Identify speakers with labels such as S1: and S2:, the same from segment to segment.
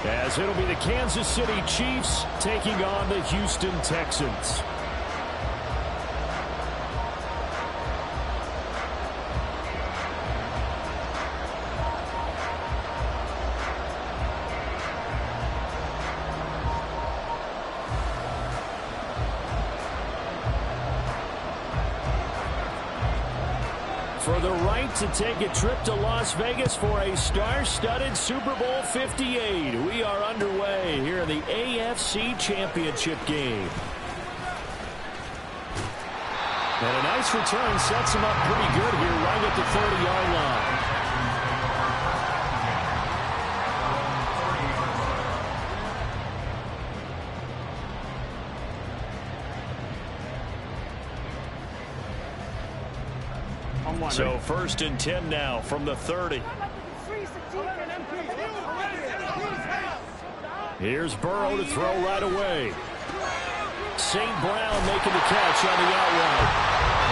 S1: As it'll be the Kansas City Chiefs taking on the Houston Texans. For the right to take a trip to Las Vegas for a star-studded Super Bowl 58. We are underway here in the AFC Championship game. And a nice return sets him up pretty good here right at the 30-yard line. So 1st and 10 now from the 30. Here's Burrow to throw right away. St. Brown making the catch on the outright.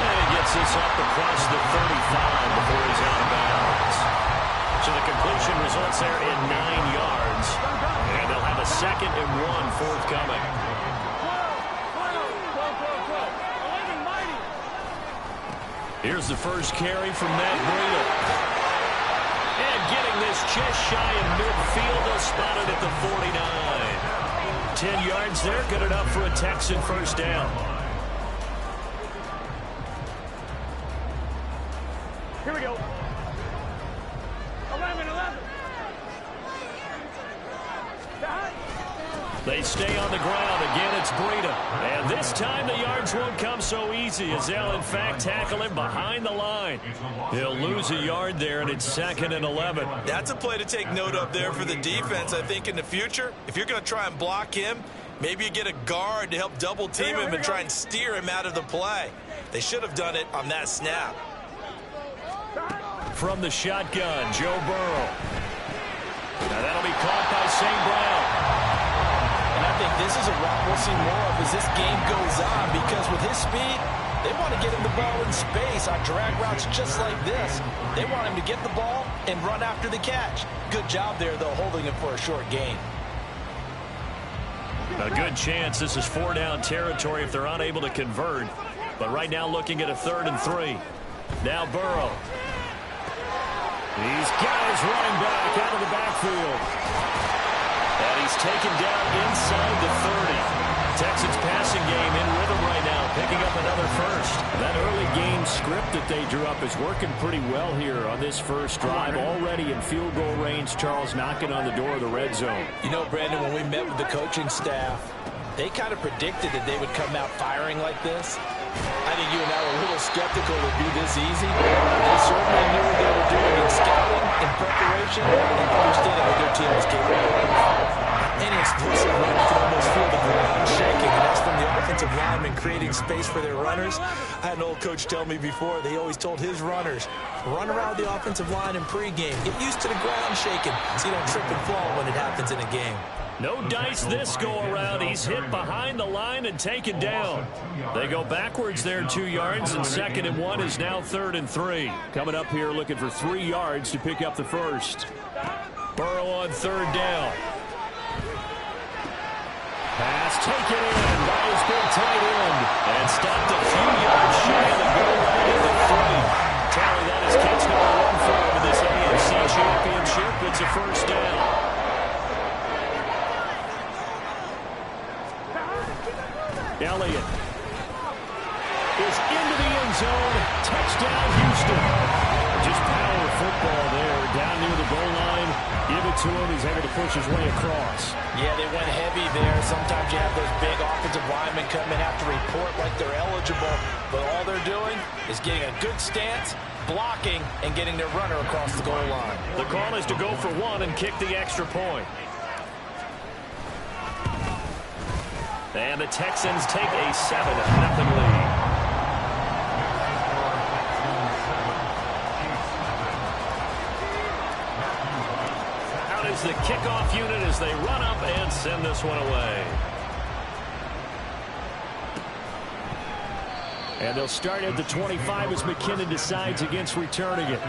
S1: And he gets this up across the 35 before he's out of bounds. So the completion results there in 9 yards. And they'll have a 2nd and 1 forthcoming. Here's the first carry from Matt Breida. And getting this just shy of midfield, they'll spot it at the 49. 10 yards there, good enough for a Texan first down. Here we go. 11. They stay on the ground. Again, it's Breida. And this time the yards won't come so easy as they'll, in fact, tackle him behind the line. He'll lose a yard there, and it's 2nd and 11.
S2: That's a play to take note of there for the defense, I think, in the future. If you're going to try and block him, maybe you get a guard to help double-team him and try and steer him out of the play. They should have done it on that snap.
S1: From the shotgun, Joe Burrow. Now that'll be caught by St. Brown.
S3: And I think this is a route we'll see more of as this game goes on, because with his speed, they want to get him the ball in space on drag routes just like this. They want him to get the ball and run after the catch. Good job there, though, holding him for a short gain.
S1: A good chance this is 4-down territory if they're unable to convert. But right now looking at a 3rd and 3. Now Burrow. He's got his running back out of the backfield. And he's taken down inside the 30. Texans passing game in rhythm right now, picking up another first. That early game script that they drew up is working pretty well here on this first drive. Already in field goal range, Charles knocking on the door of the red zone.
S3: You know, Brandon, when we met with the coaching staff, they kind of predicted that they would come out firing like this. I think you and I were a little skeptical it would be this easy. They certainly knew what they were doing in scouting, in preparation, and understanding what their team was capable of. Any explosive run, you can almost feel the ground shaking, and that's from the offensive linemen creating space for their runners. I had an old coach tell me before, they always told his runners, run around the offensive line in pregame. Get used to the ground shaking so you don't trip and fall when it happens in a game.
S1: No dice this go-around. He's hit behind the line and taken down. They go backwards there 2 yards, and 2nd and 1 is now 3rd and 3. Coming up here looking for 3 yards to pick up the first. Burrow on 3rd down. Pass taken in by his big tight end. And stopped a few yards shy of the goal line at the 3. Tally, that is catch number 1 for him in this AFC Championship. It's a first down. Elliott is into the end zone. Touchdown, Houston. Just power football there down near the goal line. Give it to him. He's able to push his way across.
S3: Yeah, they went heavy there. Sometimes you have those big offensive linemen come in, have to report like they're eligible. But all they're doing is getting a good stance, blocking, and getting their runner across the goal line.
S1: The call is to go for 1 and kick the extra point. And the Texans take a 7-0 lead. Out is the kickoff unit as they run up and send this one away. And they'll start at the 25 as McKinnon decides against returning it.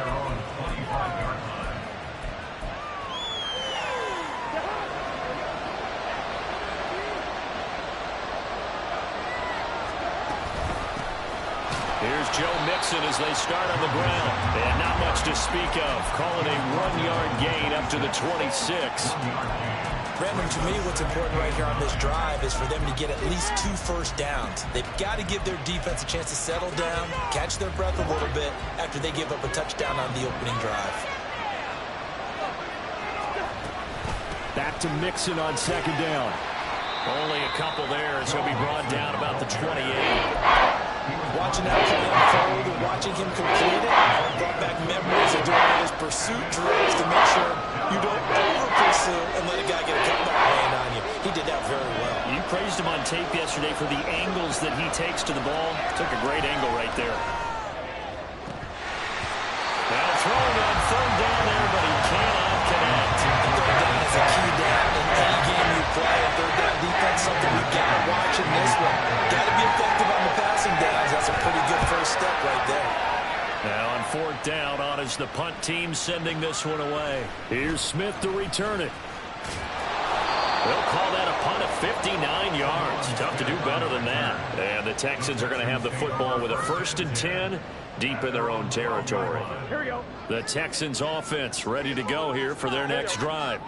S1: Here's Joe Mixon as they start on the ground. And not much to speak of. Call it a 1-yard gain up to the 26.
S3: Brandon, to me, what's important right here on this drive is for them to get at least 2 first downs. They've got to give their defense a chance to settle down, catch their breath a little bit after they give up a touchdown on the opening drive.
S1: Back to Mixon on second down. Only a couple there as he'll be brought down about the 28.
S3: Watching that play unfold and watching him complete it, I brought back memories of doing those pursuit drills to make sure you don't over-pursue and let a guy get a cutback hand on you. He did that very well.
S1: You praised him on tape yesterday for the angles that he takes to the ball. Took a great angle right there. Now throwing on third down there, but he cannot connect.
S3: Third down is a key down in any game you play. And third down defense, something we've got to watch in this one. Got to be effective on the passing downs. That's a pretty good first step right there.
S1: Now on fourth down, on is the punt team sending this one away. Here's Smith to return it. They'll call that a punt of 59 yards. Tough to do better than that. And the Texans are going to have the football with a 1st and 10 deep in their own territory.
S4: Here we go.
S1: The Texans offense ready to go here for their next drive.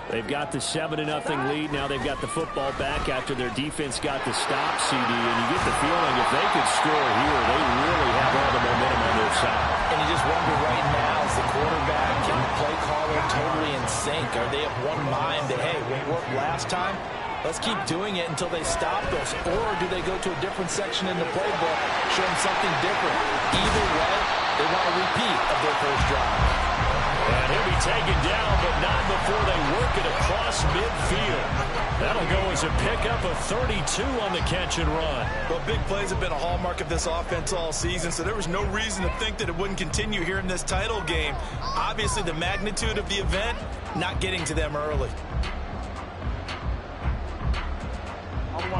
S1: They've got the 7-0 lead. Now they've got the football back after their defense got the stop, CD. And you get the feeling if they could score here, they really have all the momentum on their side.
S3: And you just wonder right now, is the quarterback and the play caller totally in sync? Are they of one mind that, hey, what worked last time? Let's keep doing it until they stop us. Or do they go to a different section in the playbook, show them something different? Either way, they want a repeat of their first drive.
S1: And he'll be taken down, but not before they work it across midfield. That'll go as a pickup of 32 on the catch and run.
S2: Well, big plays have been a hallmark of this offense all season, so there was no reason to think that it wouldn't continue here in this title game. Obviously, the magnitude of the event, not getting to them early.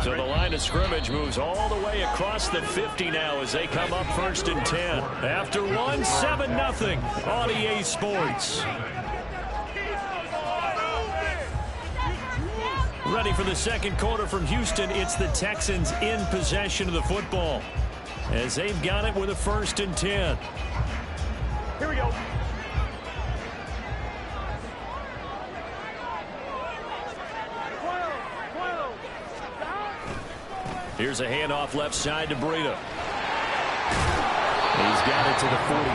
S1: So the line of scrimmage moves all the way across the 50 now as they come up 1st and 10. After one, 7-0 on EA Sports. Ready for the second quarter from Houston. It's the Texans in possession of the football as they've got it with a 1st and 10.
S4: Here we go.
S1: Here's a handoff left side to Breida. He's got it to the 43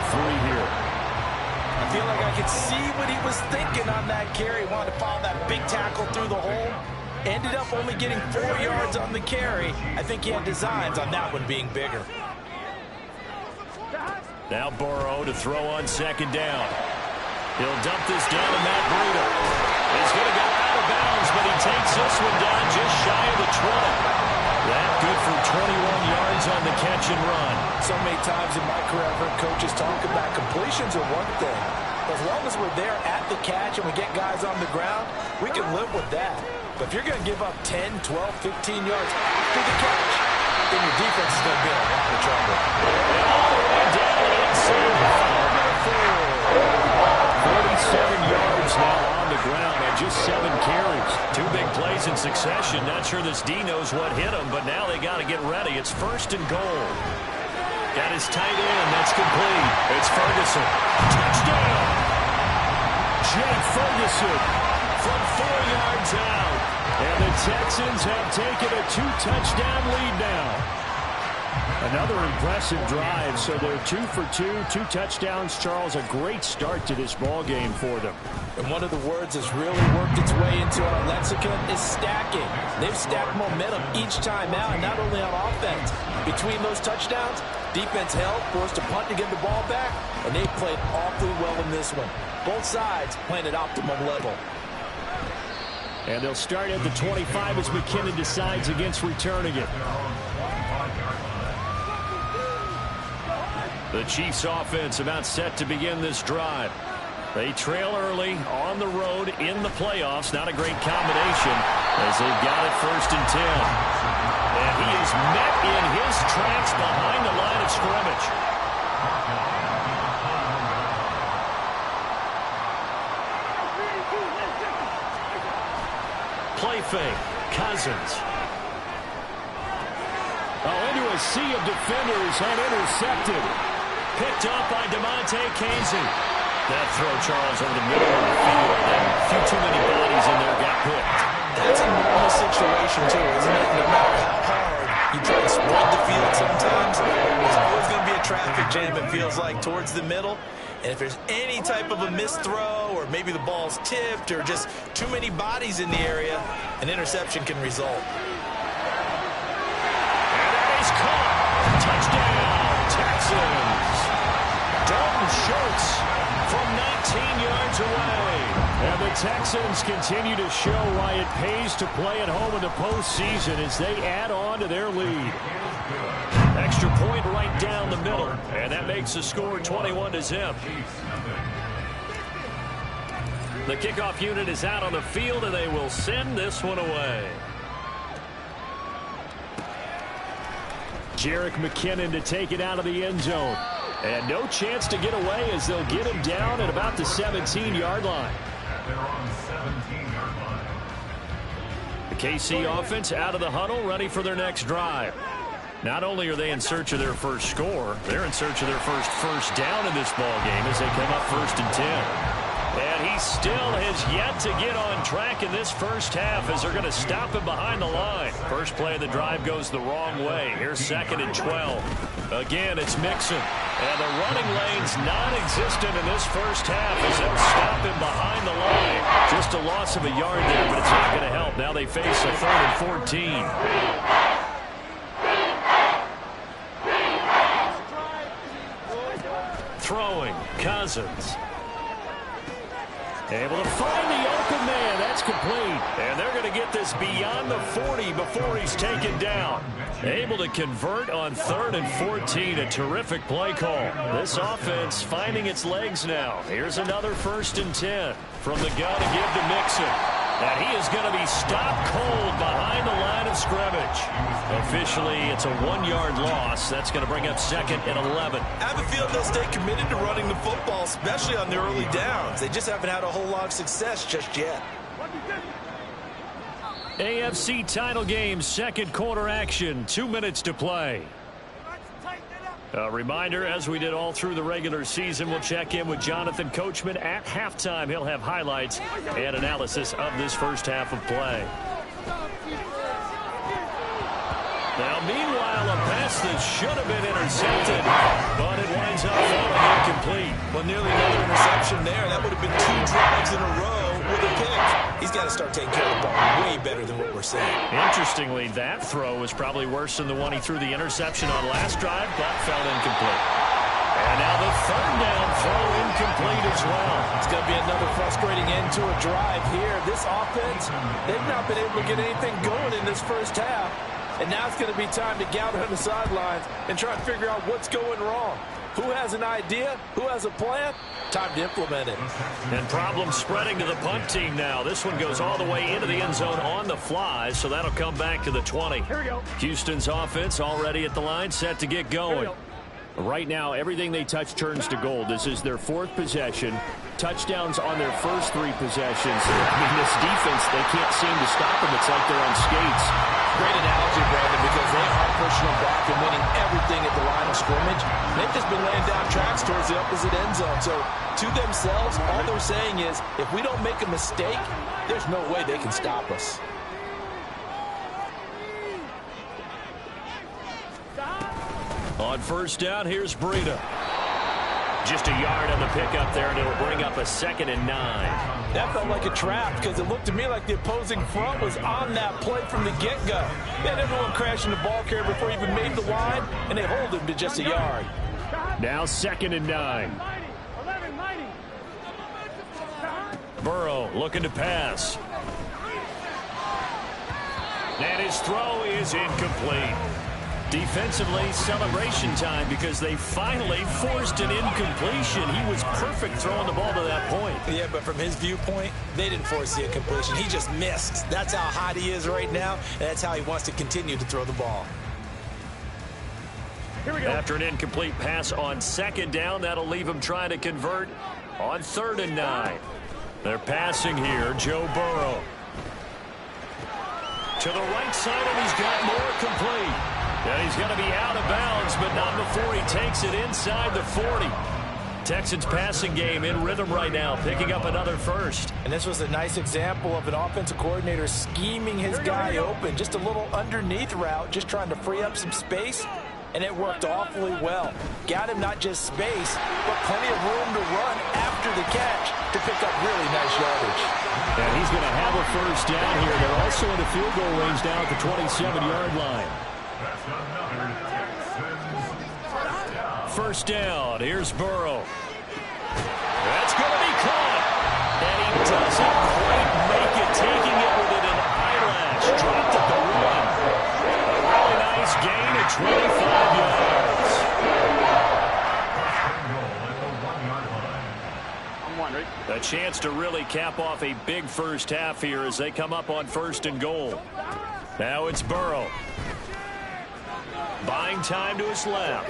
S1: here.
S3: I feel like I could see what he was thinking on that carry. He wanted to follow that big tackle through the hole. Ended up only getting 4 yards on the carry. I think he had designs on that one being bigger.
S1: Now Burrow to throw on second down. He'll dump this down to Matt Breida. He's going to go out of bounds, but he takes this one down just shy of the 20. That good for 21 yards on the catch and run.
S3: So many times in my career, I've heard coaches talk about completions are one thing. As long as we're there at the catch and we get guys on the ground, we can live with that. But if you're going to give up 10, 12, 15 yards after the catch, then your defense is going to be in a lot of trouble.
S1: And all the way down inside the 47 yards now on the ground on just 7 carries. 2 big plays in succession. Not sure this D knows what hit him, but now they got to get ready. It's 1st and goal. Got his tight end. That's complete. It's Ferguson. Touchdown! Jake Ferguson from 4 yards out. And the Texans have taken a 2-touchdown lead now. Another impressive drive, so they're 2 for 2, 2 touchdowns. Charles, a great start to this ball game for them.
S3: And one of the words that's really worked its way into our lexicon is stacking. They've stacked momentum each time out, and not only on offense. Between those touchdowns, defense held, forced a punt to get the ball back, and they played awfully well in this one. Both sides playing at optimum level.
S1: And they'll start at the 25 as McKinnon decides against returning it. The Chiefs offense about set to begin this drive. They trail early on the road in the playoffs. Not a great combination as they've got it 1st and 10. And he is met in his tracks behind the line of scrimmage. Play fake. Cousins. Into a sea of defenders and intercepted. Picked up by DeMonte Casey. That throw, Charles, over the middle of the field, and a few too many bodies in there got picked.
S2: That's a normal situation, too, isn't it? No matter how hard you try to spread the field sometimes, there's always going to be a traffic jam, it feels like, towards the middle. And if there's any type of a missed throw, or maybe the ball's tipped, or just too many bodies in the area, an interception can result.
S1: And that is caught. Touchdown, Texans. Dalton Schultz from 19 yards away. And the Texans continue to show why it pays to play at home in the postseason as they add on to their lead. Extra point right down the middle, and that makes the score 21-0. The kickoff unit is out on the field, and they will send this one away. Jerick McKinnon to take it out of the end zone. And no chance to get away as they'll get him down at about the 17-yard line. The KC offense out of the huddle, ready for their next drive. Not only are they in search of their first score, they're in search of their first down in this ball game as they come up 1st and 10. And he still has yet to get on track in this first half as they're going to stop him behind the line. First play of the drive goes the wrong way. Here's 2nd and 12. Again, it's Mixon. And the running lane's non-existent in this first half as they'll stop him behind the line. Just a loss of a yard there, but it's not going to help. Now they face a 3rd and 14. Throwing, Cousins. Able to find the open man. That's complete. And they're going to get this beyond the 40 before he's taken down. Able to convert on 3rd and 14. A terrific play call. This offense finding its legs now. Here's another 1st and 10 from the gun to give to Mixon. And he is going to be stopped cold behind the line of scrimmage. Officially, it's a 1-yard loss. That's going to bring up 2nd and 11.
S2: I have a feeling they'll stay committed to running the football, especially on the early downs. They just haven't had a whole lot of success just yet.
S1: AFC title game, 2nd quarter action. 2 minutes to play. A reminder, as we did all through the regular season, we'll check in with Jonathan Coachman at halftime. He'll have highlights and analysis of this first half of play. Now, meanwhile, a pass that should have been intercepted, but it winds up falling incomplete.
S2: Well, nearly another interception there. That would have been 2 drives in a row with a pick. He's got to start taking care of the ball way better than what we're seeing.
S1: Interestingly, that throw was probably worse than the one he threw the interception on last drive, but fell incomplete. And now the 3rd down throw incomplete as well.
S3: It's going to be another frustrating end to a drive here. This offense, they've not been able to get anything going in this first half. And now it's going to be time to gather on the sidelines and try and figure out what's going wrong. Who has an idea? Who has a plan? Time to implement it.
S1: And problem spreading to the punt team now. This one goes all the way into the end zone on the fly, so that'll come back to the 20.
S4: Here we go.
S1: Houston's offense already at the line, set to get going. Right now, everything they touch turns to gold. This is their 4th possession. Touchdowns on their first 3 possessions. I mean, this defense, they can't seem to stop them. It's like they're on skates.
S3: Great analogy, Brandon, because they are pushing them back and winning everything at the line of scrimmage. They've just been laying down tracks towards the opposite end zone. So, to themselves, all they're saying is, if we don't make a mistake, there's no way they can stop us.
S1: On 1st down, here's Breida. Just a yard on the pickup there, and it'll bring up a 2nd and 9.
S3: That felt like a trap because it looked to me like the opposing front was on that play from the get-go. They had everyone crashing the ball carrier before he even made the line, and they hold him to just a yard.
S1: Now 2nd and 9. Burrow looking to pass. And his throw is incomplete. Defensively, celebration time because they finally forced an incompletion. He was perfect throwing the ball to that point.
S2: Yeah, but from his viewpoint, they didn't force the incompletion. He just missed. That's how hot he is right now, and that's how he wants to continue to throw the ball.
S4: Here we go.
S1: After an incomplete pass on 2nd down, that'll leave him trying to convert on 3rd and 9. They're passing here, Joe Burrow. To the right side, and he's got more complete. And he's going to be out of bounds, but not before he takes it inside the 40. Texans passing game in rhythm right now, picking up another first.
S3: And this was a nice example of an offensive coordinator scheming his guy open. Just a little underneath route, just trying to free up some space, and it worked awfully well. Got him not just space, but plenty of room to run after the catch to pick up really nice yardage.
S1: And he's going to have a first down here. They're also in the field goal range now at the 27-yard line. First down. Here's Burrow. That's going to be caught. And he doesn't quite make it, taking it with an eyelash. Dropped at the one. A really nice gain at 25 yards. A chance to really cap off a big first half here as they come up on 1st and goal. Now it's Burrow. Buying time to his left.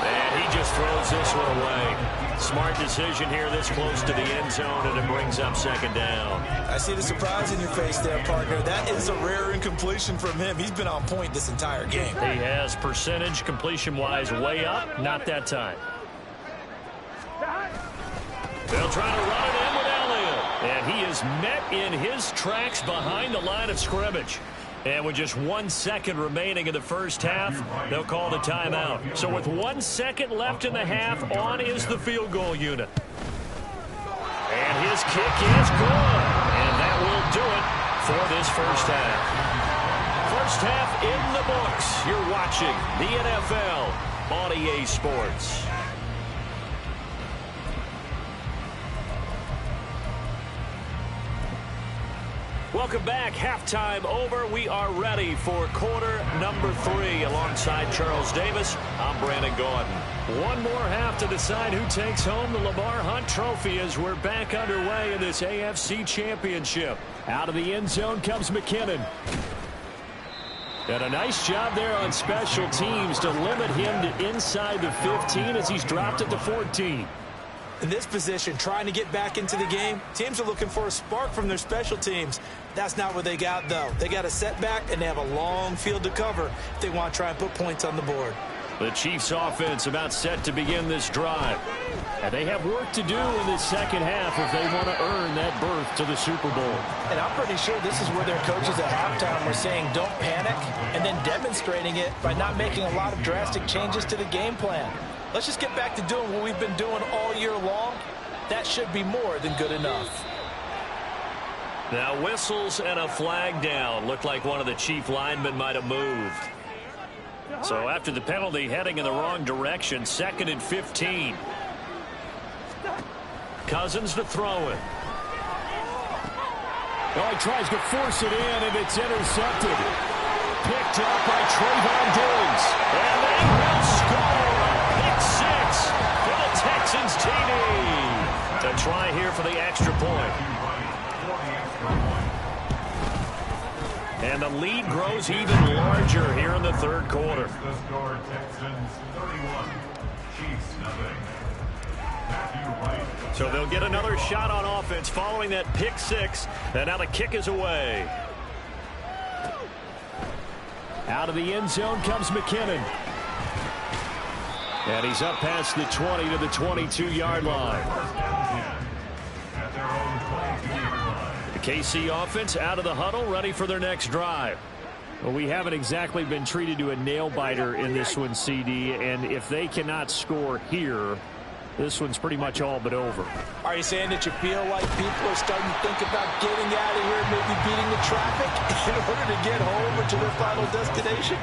S1: And he just throws this one away. Smart decision here this close to the end zone, and it brings up 2nd down.
S2: I see the surprise in your face there, partner. That is a rare incompletion from him. He's been on point this entire game.
S1: He has percentage completion-wise way up. Not that time. They'll try to run it in with Elliott. And he is met in his tracks behind the line of scrimmage. And with just 1 second remaining in the first half, they'll call the timeout. So with 1 second left in the half, on is the field goal unit. And his kick is good. And that will do it for this first half. First half in the books. You're watching the NFL on EA Sports. Welcome back. Halftime over. We are ready for quarter number 3. Alongside Charles Davis, I'm Brandon Gordon. One more half to decide who takes home the Lamar Hunt Trophy as we're back underway in this AFC Championship. Out of the end zone comes McKinnon. And a nice job there on special teams to limit him to inside the 15 as he's dropped at the 14.
S2: In this position, trying to get back into the game, teams are looking for a spark from their special teams. That's not what they got, though. They got a setback, and they have a long field to cover if they want to try and put points on the board.
S1: The Chiefs' offense about set to begin this drive. And they have work to do in this second half if they want to earn that berth to the Super Bowl.
S3: And I'm pretty sure this is where their coaches at halftime were saying don't panic, and then demonstrating it by not making a lot of drastic changes to the game plan. Let's just get back to doing what we've been doing all year long. That should be more than good enough.
S1: Now whistles and a flag down. Looked like one of the Chief linemen might have moved. So after the penalty, heading in the wrong direction, 2nd and 15. Cousins to throw it. Oh, he tries to force it in, and it's intercepted. Picked up by Trayvon Diggs. And they will score. Pick 6 for the Texans TD. To try here for the extra point. And the lead grows even larger here in the third quarter. So they'll get another shot on offense following that pick 6. And now the kick is away. Out of the end zone comes McKinnon. And he's up past the 20 to the 22-yard line. The KC offense out of the huddle, ready for their next drive. Well, we haven't exactly been treated to a nail-biter in this one, CD, and if they cannot score here, this one's pretty much all but over.
S3: Are you saying that you feel like people are starting to think about getting out of here, maybe beating the traffic in order to get home or to their final destination?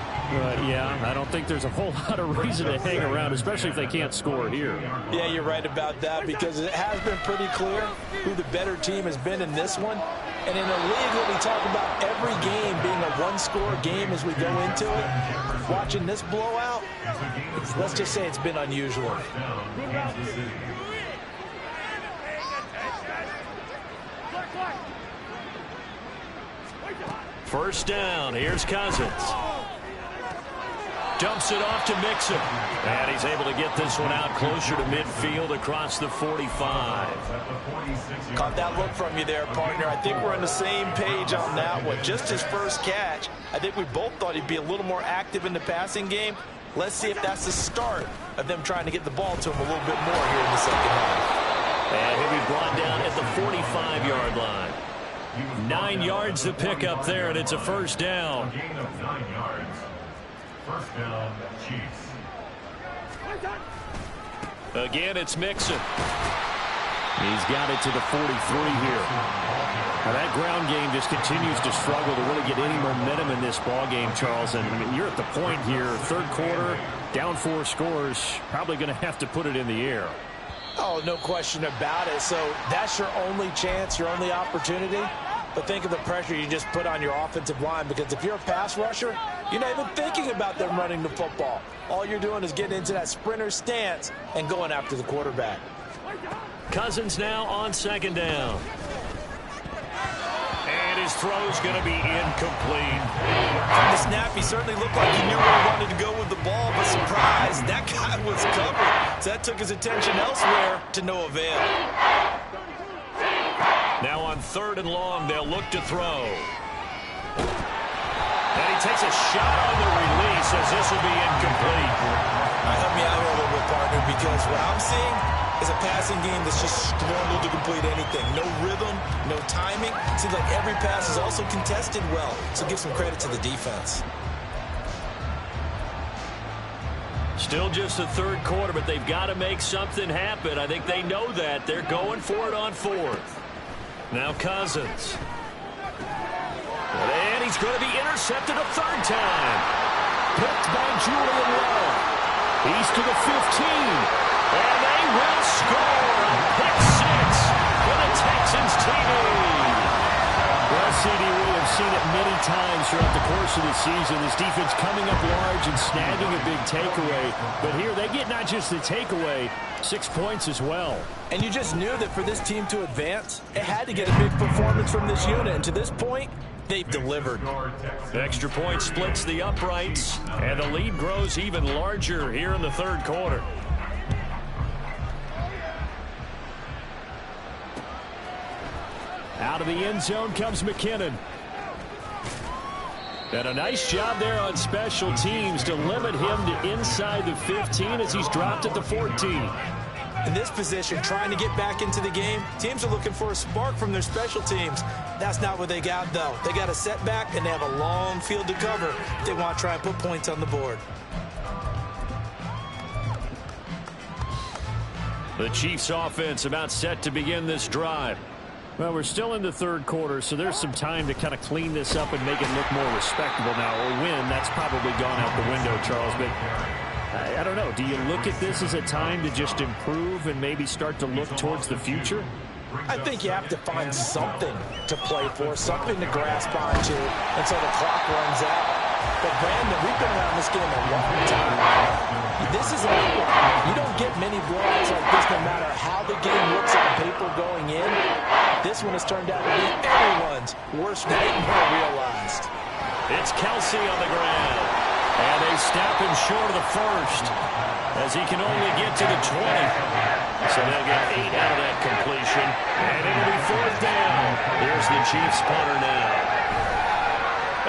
S1: Yeah, I don't think there's a whole lot of reason to hang around, especially if they can't score here.
S3: Yeah, you're right about that, because it has been pretty clear who the better team has been in this one. And in a league where we talk about every game being a one-score game as we go into it, watching this blowout, let's just say it's been unusual.
S1: First down, here's Cousins. Dumps it off to Mixon. And he's able to get this one out closer to midfield across the 45.
S3: Caught that look from you there, partner. I think we're on the same page on that one. Just his first catch. I think we both thought he'd be a little more active in the passing game. Let's see if that's the start of them trying to get the ball to him a little bit more here in the second half.
S1: And he'll be brought down at the 45-yard line. 9 yards to pick up there, and it's a first down.
S5: Gain of 9 yards. First down, Chiefs.
S1: Again, it's Mixon. He's got it to the 43 here. Now that ground game just continues to struggle to really get any momentum in this ball game, Charles. And I mean, you're at the point here, third quarter, down 4 scores, probably going to have to put it in the air.
S3: Oh, no question about it. So that's your only chance, your only opportunity. But think of the pressure you just put on your offensive line, because if you're a pass rusher, you're not even thinking about them running the football. All you're doing is getting into that sprinter stance and going after the quarterback.
S1: Cousins now on second down. And his throw's going to be incomplete.
S2: From the snap, he certainly looked like he knew where he wanted to go with the ball, but surprise, that guy was covered. So that took his attention elsewhere to no avail.
S1: Now on 3rd and long, they'll look to throw. And he takes a shot on the release as this will be incomplete.
S2: Help me out here a little bit, partner, because what I'm seeing is a passing game that's just struggled to complete anything. No rhythm, no timing. Seems like every pass is also contested well. So give some credit to the defense.
S1: Still just the third quarter, but they've got to make something happen. I think they know that. They're going for it on 4th. Now Cousins. And he's going to be intercepted a 3rd time. Picked by Julian Love. He's to the 15. And they will score a pick 6 for the Texans TV. Well, CD, we have seen it many times throughout the course of the season. This defense coming up large and snagging a big takeaway. But here they get not just the takeaway, 6 points as well.
S3: And you just knew that for this team to advance, it had to get a big performance from this unit. And to this point, they've delivered.
S1: The extra point splits the uprights, and the lead grows even larger here in the third quarter. Out of the end zone comes McKinnon. And a nice job there on special teams to limit him to inside the 15 as he's dropped at the 14.
S3: In this position, trying to get back into the game, teams are looking for a spark from their special teams. That's not what they got, though. They got a setback, and they have a long field to cover if they want to try and put points on the board.
S1: The Chiefs offense about set to begin this drive. Well, we're still in the third quarter, so there's some time to kind of clean this up and make it look more respectable now. Or win, that's probably gone out the window, Charles. But I don't know. Do you look at this as a time to just improve and maybe start to look towards the future?
S3: I think you have to find something to play for, something to grasp onto until the clock runs out. But, Brandon, we've been around this game a long time. This is you don't get many blowouts like this no matter how the game looks on paper going in. This one has turned out to be everyone's worst nightmare realized.
S1: It's Kelsey on the ground. And they snap him short of the first as he can only get to the 20. So they'll get 8 out of that completion. And it'll be 4th down. Here's the Chiefs punter now.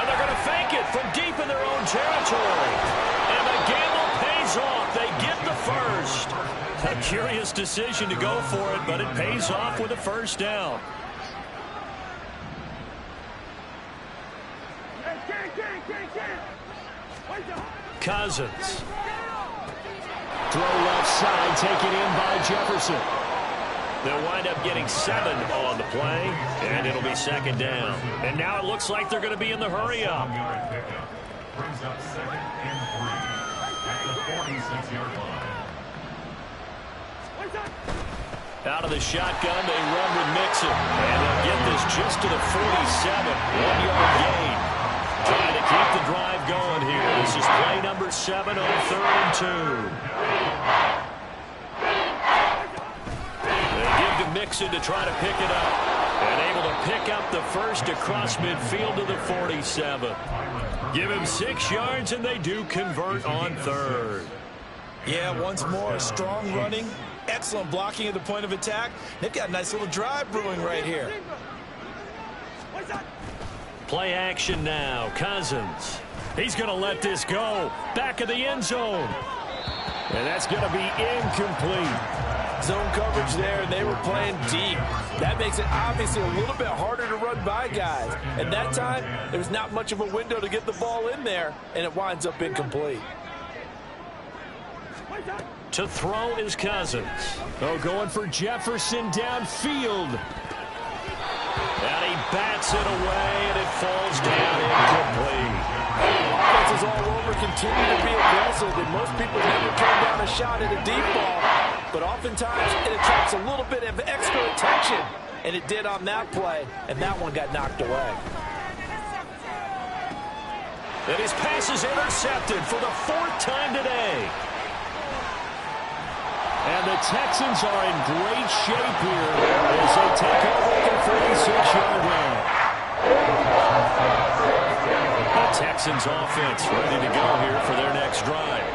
S1: And they're going to fake it from deep in their own territory. And the gamble pays off. They get the first. A curious decision to go for it, but it pays off with a first down. Cousins. Throw left side, taken in by Jefferson. They'll wind up getting 7 on the play, and it'll be 2nd down. And now it looks like they're going to be in the hurry-up.
S5: Brings up 2nd and 3 at the 46-yard line.
S1: Out of the shotgun, they run with Mixon. And they'll get this just to the 47. 1-yard gain. Trying to keep the drive going here. This is play number 7 on 3rd and 2. They give to Mixon to try to pick it up. And able to pick up the first across midfield to the 47. Give him 6 yards, and they do convert on third.
S2: Yeah, once more, strong running, excellent blocking at the point of attack. They've got a nice little drive brewing right here.
S1: Play action now. Cousins. He's going to let this go. Back of the end zone. And that's going to be incomplete.
S3: Zone coverage there, and they were playing deep. That makes it obviously a little bit harder to run by guys. At that time, there's not much of a window to get the ball in there, and it winds up incomplete.
S1: To throw is Cousins. Oh, going for Jefferson downfield. And he bats it away, and it falls down incomplete.
S3: Offenses all over continue to be aggressive, and most people never turn down a shot at a deep ball. But oftentimes, it attracts a little bit of extra attention, and it did on that play, and that one got knocked away.
S1: And his pass is intercepted for the 4th time today. And the Texans are in great shape here as they take over at the 46-yard line. The Texans offense ready to go here for their next drive.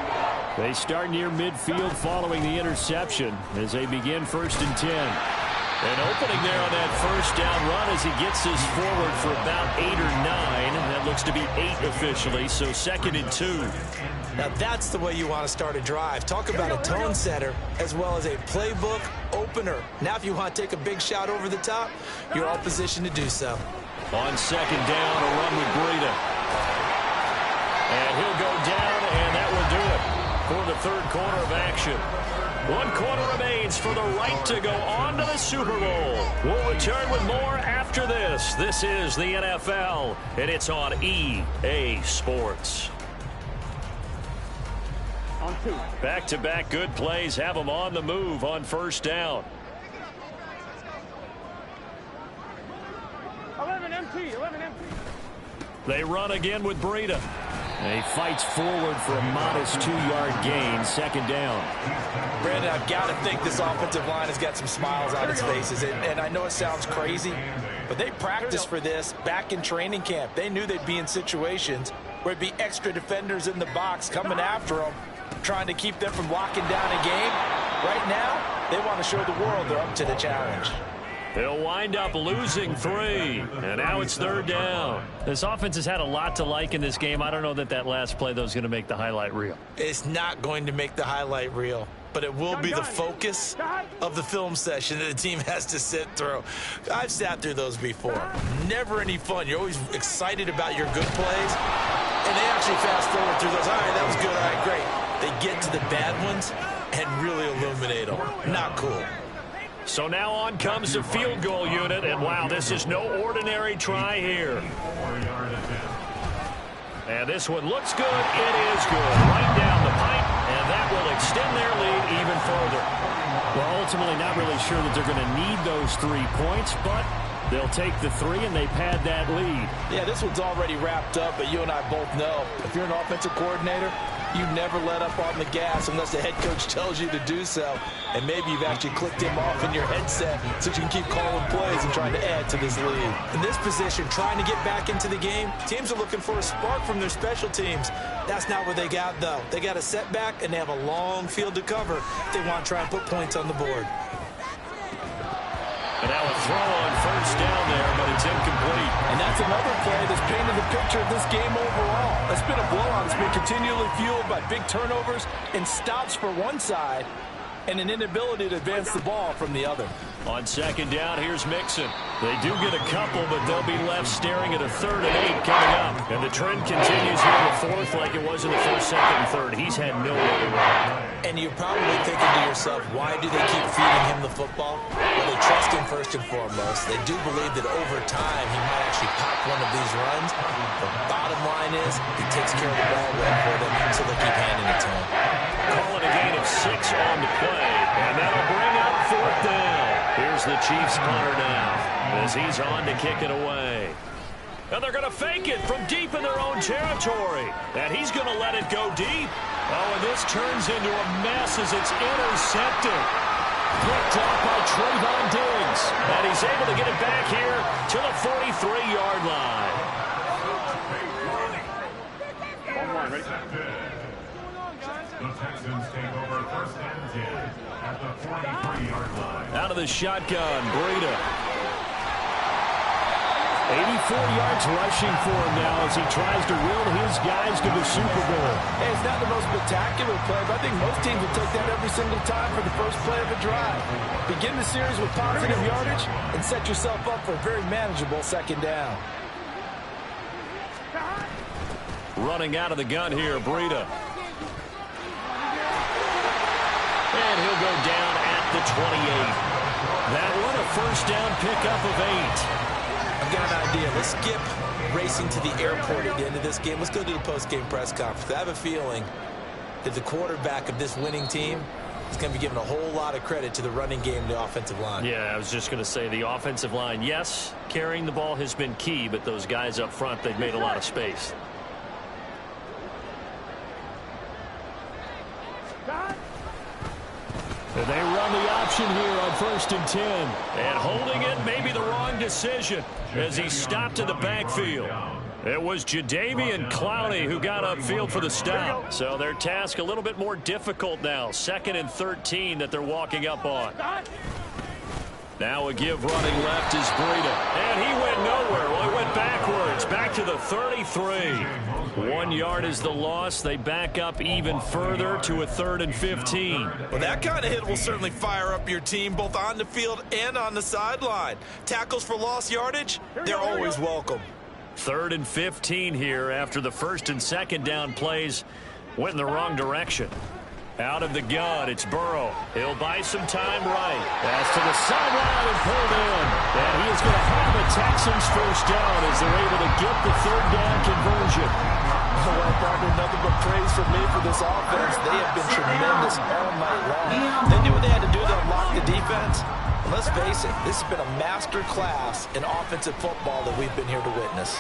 S1: They start near midfield following the interception as they begin 1st and 10. An opening there on that first down run as he gets this forward for about 8 or 9. And that looks to be 8 officially, so 2nd and 2.
S2: Now that's the way you want to start a drive. Talk about a tone setter as well as a playbook opener. Now if you want to take a big shot over the top, you're all positioned to do so.
S1: On 2nd down, a run with Breida. And he'll go down, and that will do it for the 3rd quarter of action. 1 quarter remains for the right to go on to the Super Bowl. We'll return with more after this. This is the NFL, and it's on EA Sports.
S4: On 2.
S1: Back-to-back good plays have them on the move on 1st down.
S4: 11 empty.
S1: They run again with Breida. He fights forward for a modest 2-yard gain, 2nd down.
S3: Brandon, I've got to think this offensive line has got some smiles on its faces. And I know it sounds crazy, but they practiced for this back in training camp. They knew they'd be in situations where it'd be extra defenders in the box coming after them, trying to keep them from locking down a game. Right now, they want to show the world they're up to the challenge.
S1: They'll wind up losing 3, and now it's 3rd down. This offense has had a lot to like in this game. I don't know that that last play, though, is going to make the highlight reel.
S2: It's not going to make the highlight reel, but it will be the focus of the film session that the team has to sit through. I've sat through those before. Never any fun. You're always excited about your good plays, and they actually fast forward through those. All right, that was good. All right, great. They get to the bad ones and really illuminate them. Not cool.
S1: So now on comes the field goal unit, and wow, this is no ordinary try here. And this one looks good. It is good. Right down the pipe, and that will extend their lead even further. Well, ultimately not really sure that they're going to need those 3 points, but they'll take the 3, and they've had that lead.
S3: Yeah, this one's already wrapped up, but you and I both know if you're an offensive coordinator, you never let up on the gas unless the head coach tells you to do so. And maybe you've actually clicked him off in your headset so you can keep calling plays and trying to add to this lead. In this position, trying to get back into the game, teams are looking for a spark from their special teams. That's not what they got, though. They got a setback, and they have a long field to cover if they want to try and put points on the board.
S1: And now a throw on 1st down there, but it's incomplete.
S3: And that's another play that's painted the picture of this game overall. It's been a blowout. It's been continually fueled by big turnovers and stops for one side and an inability to advance the ball from the other.
S1: On 2nd down, here's Mixon. They do get a couple, but they'll be left staring at a 3rd and 8 coming up. And the trend continues here in the 4th like it was in the 1st, 2nd, and 3rd. He's had no way around.
S2: And you're probably thinking to yourself, why do they keep feeding him the football? Well, they trust him first and foremost. They do believe that over time he might actually pop one of these runs. The bottom line is he takes care of the ball well for them, so they'll keep handing it to him.
S1: Calling a gain of 6 on the play, and that'll bring up 4th down. Here's the Chiefs punter now as he's on to kick it away. And they're going to fake it from deep in their own territory. And he's going to let it go deep. Oh, and this turns into a mess as it's intercepted. Picked off by Trayvon Diggs. distance. And he's able to get it back here to the 43-yard line.
S5: The Texans take over 1st and 10 at the 43-yard line.
S1: Out of the shotgun, Breida. 84 yards rushing for him now as he tries to will his guys to the Super Bowl.
S3: Hey, it's not the most spectacular play, but I think most teams will take that every single time for the first play of a drive. Begin the series with positive yardage and set yourself up for a very manageable 2nd down.
S1: Running out of the gun here, Breida. And he'll go down at the 28. That one a 1st down pickup of 8.
S2: I've got an idea. Let's skip racing to the airport at the end of this game. Let's go to the post-game press conference. I have a feeling that the quarterback of this winning team is going to be given a whole lot of credit to the running game and the offensive line.
S1: Yeah, I was just going to say the offensive line, yes, carrying the ball has been key, but those guys up front, they've made a lot of space. And they run the option here on 1st and 10. And holding it may be the wrong decision as he stopped in the backfield. It was Jadeveon Clowney who got upfield for the stop. So their task a little bit more difficult now. 2nd and 13 that they're walking up on. Now a give running left is Breida. And he went nowhere. Well, he went backwards. Back to the 33. 1 yard is the loss. They back up even further to a 3rd and 15.
S2: Well, that kind of hit will certainly fire up your team both on the field and on the sideline. Tackles for lost yardage, they're always welcome.
S1: 3rd and 15 here after the 1st and 2nd down plays went in the wrong direction. Out of the gun, it's Burrow. He'll buy some time right. Pass to the sideline and pulled in. And he is going to have the Texans 1st down as they're able to get the 3rd down conversion.
S3: Well, partner, nothing but praise from me for this offense. They have been tremendous all night long. They knew what they had to do to unlock the defense. And let's face it, this has been a master class in offensive football that we've been here to witness.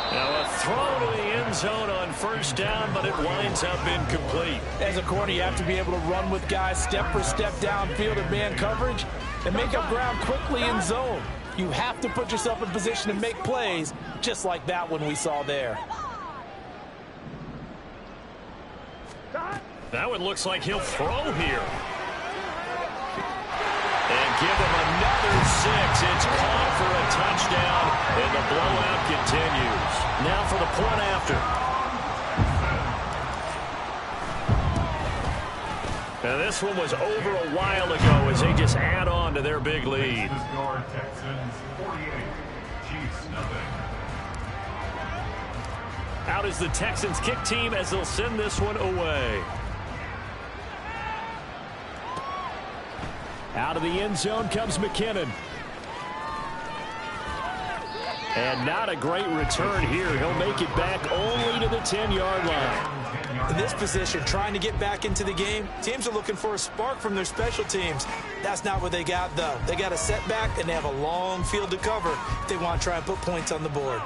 S1: Now a throw to the end zone on 1st down, but it winds up incomplete.
S3: As a corner, you have to be able to run with guys step for step downfield in man coverage and make up ground quickly in zone. You have to put yourself in position to make plays just like that one we saw there.
S1: That one looks like he'll throw here. And give him another 6. It's caught for a touchdown, and the blowout continues. Now for the point after. Now this one was over a while ago as they just add on to their big lead.
S5: Texans 48, Chiefs nothing.
S1: Out is the Texans kick team as they'll send this one away. Out of the end zone comes McKinnon. And not a great return here. He'll make it back only to the 10-yard line.
S2: In this position, trying to get back into the game, teams are looking for a spark from their special teams. That's not what they got, though. They got a setback, and they have a long field to cover if they want to try and put points on the board.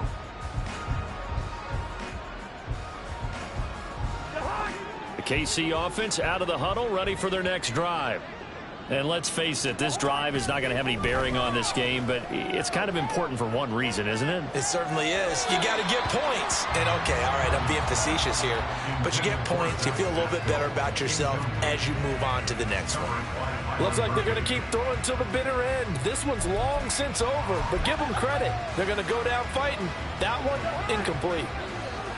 S1: The KC offense out of the huddle, ready for their next drive. And let's face it, this drive is not going to have any bearing on this game, but it's kind of important for one reason, isn't it?
S2: It certainly is. You got to get points. And, okay, all right, I'm being facetious here. But you get points, you feel a little bit better about yourself as you move on to the next one.
S3: Looks like they're going to keep throwing till the bitter end. This one's long since over, but give them credit. They're going to go down fighting. That one, incomplete.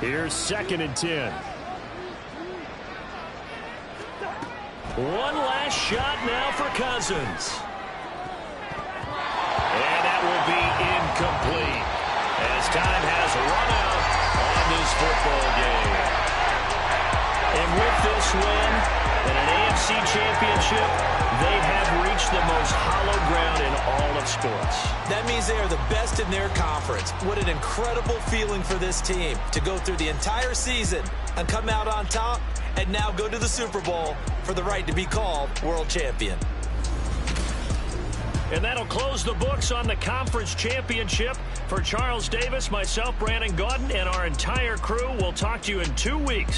S1: Here's 2nd and 10. One last shot now for Cousins. And that will be incomplete as time has run out on this football game. And with this win and an AFC championship, they have reached the most hallowed ground in all of sports.
S2: That means they are the best in their conference. What an incredible feeling for this team to go through the entire season and come out on top and now go to the Super Bowl for the right to be called world champion.
S1: And that'll close the books on the conference championship. For Charles Davis, myself, Brandon Gaudin, and our entire crew, we'll talk to you in 2 weeks.